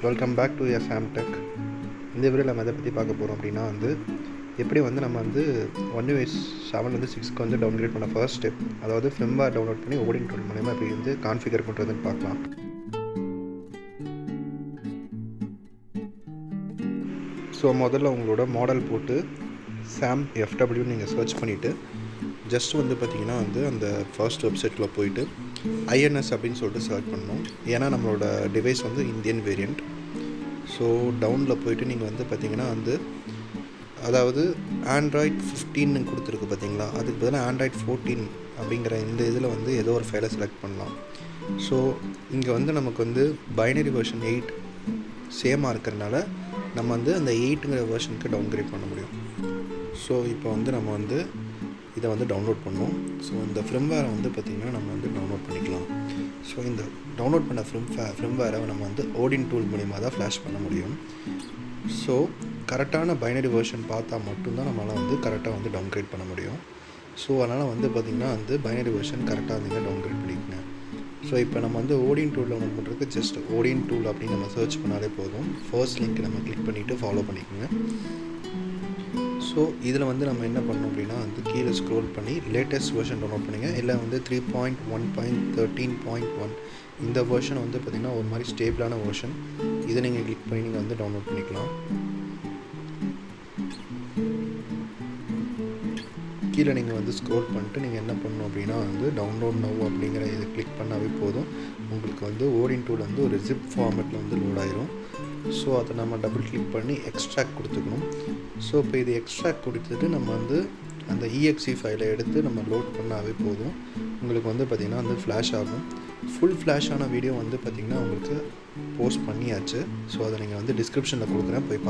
Welcome back to SM tech. இந்த வீடியோவில் நம்ம எதை பற்றி பார்க்க போகிறோம் அப்படின்னா எப்படி நம்ம OneUI 7 6க்கு டவுன்லோட் பண்ண ஃபர்ஸ்ட் ஸ்டெப், அதாவது ஃபிலிம்வேர் டவுன்லோட் பண்ணி ஓடின் டூல் மூலமாக எப்படி கான்ஃபிகர் பண்ணுறதுன்னு பார்க்கலாம். ஸோ முதல்ல உங்களோட மாடல் போட்டு SAM FW நீங்கள் சர்ச் பண்ணிவிட்டு ஜஸ்ட் பார்த்தீங்கன்னா அந்த ஃபர்ஸ்ட் வெப்சைட்டில் போயிட்டு INS அப்படின்னு சொல்லிட்டு செலக்ட் பண்ணணும். ஏன்னா நம்மளோட டிவைஸ் இந்தியன் வேரியண்ட். ஸோ டவுனில் போயிட்டு நீங்கள் பார்த்தீங்கன்னா அதாவது Android 15 கொடுத்துருக்கு பார்த்தீங்களா, அதுக்கு பதிலாக Android 14 அப்படிங்கிற இந்த இதில் ஏதோ ஒரு ஃபைலை செலக்ட் பண்ணலாம். ஸோ இங்கே நமக்கு பைனரி வெர்ஷன் 8 சேமாக இருக்கிறனால நம்ம அந்த 8ங்கிற வெர்ஷனுக்கு டவுன்கிரேட் பண்ண முடியும். ஸோ இப்போ நம்ம இதை டவுன்லோட் பண்ணோம். ஸோ இந்த ஃபிலிம்வேரை பார்த்திங்கன்னா நம்ம டவுன்லோட் பண்ணிக்கலாம். ஸோ இந்த டவுன்லோட் பண்ண ஃபிலிம்வேரை நம்ம ஓடின் டூல் மூலிமா தான் ஃப்ளாஷ் பண்ண முடியும். ஸோ கரெக்டான பைனரி வெர்ஷன் பார்த்தா மட்டும்தான் நம்மளால் கரெக்டாக டவுன்கிரேட் பண்ண முடியும். ஸோ அதனால் பார்த்திங்கன்னா பைனரி வெர்ஷன் கரெக்டாக நீங்கள் டவுன்கிரேட் பண்ணிக்கங்க. ஸோ இப்போ நம்ம ஓடின் டூல் டவுன்லோட் பண்ணுறதுக்கு ஜஸ்ட் ஓடின் டூல் அப்படின்னு நம்ம சர்ச் பண்ணாலே போதும். ஃபர்ஸ்ட் லிங்க் நம்ம கிளிக் பண்ணிவிட்டு ஃபாலோ பண்ணிக்கோங்க. ஸோ இதில் நம்ம என்ன பண்ணணும் அப்படின்னா கீழே ஸ்க்ரோல் பண்ணி லேட்டஸ்ட் வெர்ஷன் டவுன்லோட் பண்ணுங்க. இல்லை 3.1.13.1 இந்த வெர்ஷன் பார்த்திங்கன்னா ஒரு மாதிரி ஸ்டேபிளான வெர்ஷன். இதை நீங்கள் கிளிக் பண்ணி நீங்கள் டவுன்லோட் பண்ணிக்கலாம். கீழே நீங்கள் ஸ்க்ரோல் பண்ணிட்டு நீங்கள் என்ன பண்ணணும் அப்படின்னா டவுன்லோட் நவ் அப்படிங்கிற இதை கிளிக் பண்ணாவே போதும். உங்களுக்கு ஓடின் டூல் ஒரு ஜிப் ஃபார்மேட்டில் லோட் ஆயிரும். ஸோ அதை நம்ம டபுள் கிளிக் பண்ணி எக்ஸ்ட்ராக்ட் கொடுத்துக்கணும். ஸோ இப்போ இது எக்ஸ்ட்ராக்ட் கொடுத்துட்டு நம்ம அந்த EXE ஃபைலை எடுத்து நம்ம லோட் பண்ணாவே போதும். உங்களுக்கு பார்த்திங்கன்னா ஃப்ளாஷ் ஆகும். ஃபுல் ஃப்ளாஷான வீடியோ பார்த்திங்கன்னா உங்களுக்கு போஸ்ட் பண்ணியாச்சு. ஸோ அதை நீங்கள் டிஸ்கிரிப்ஷனில் கொடுக்குறேன், போய்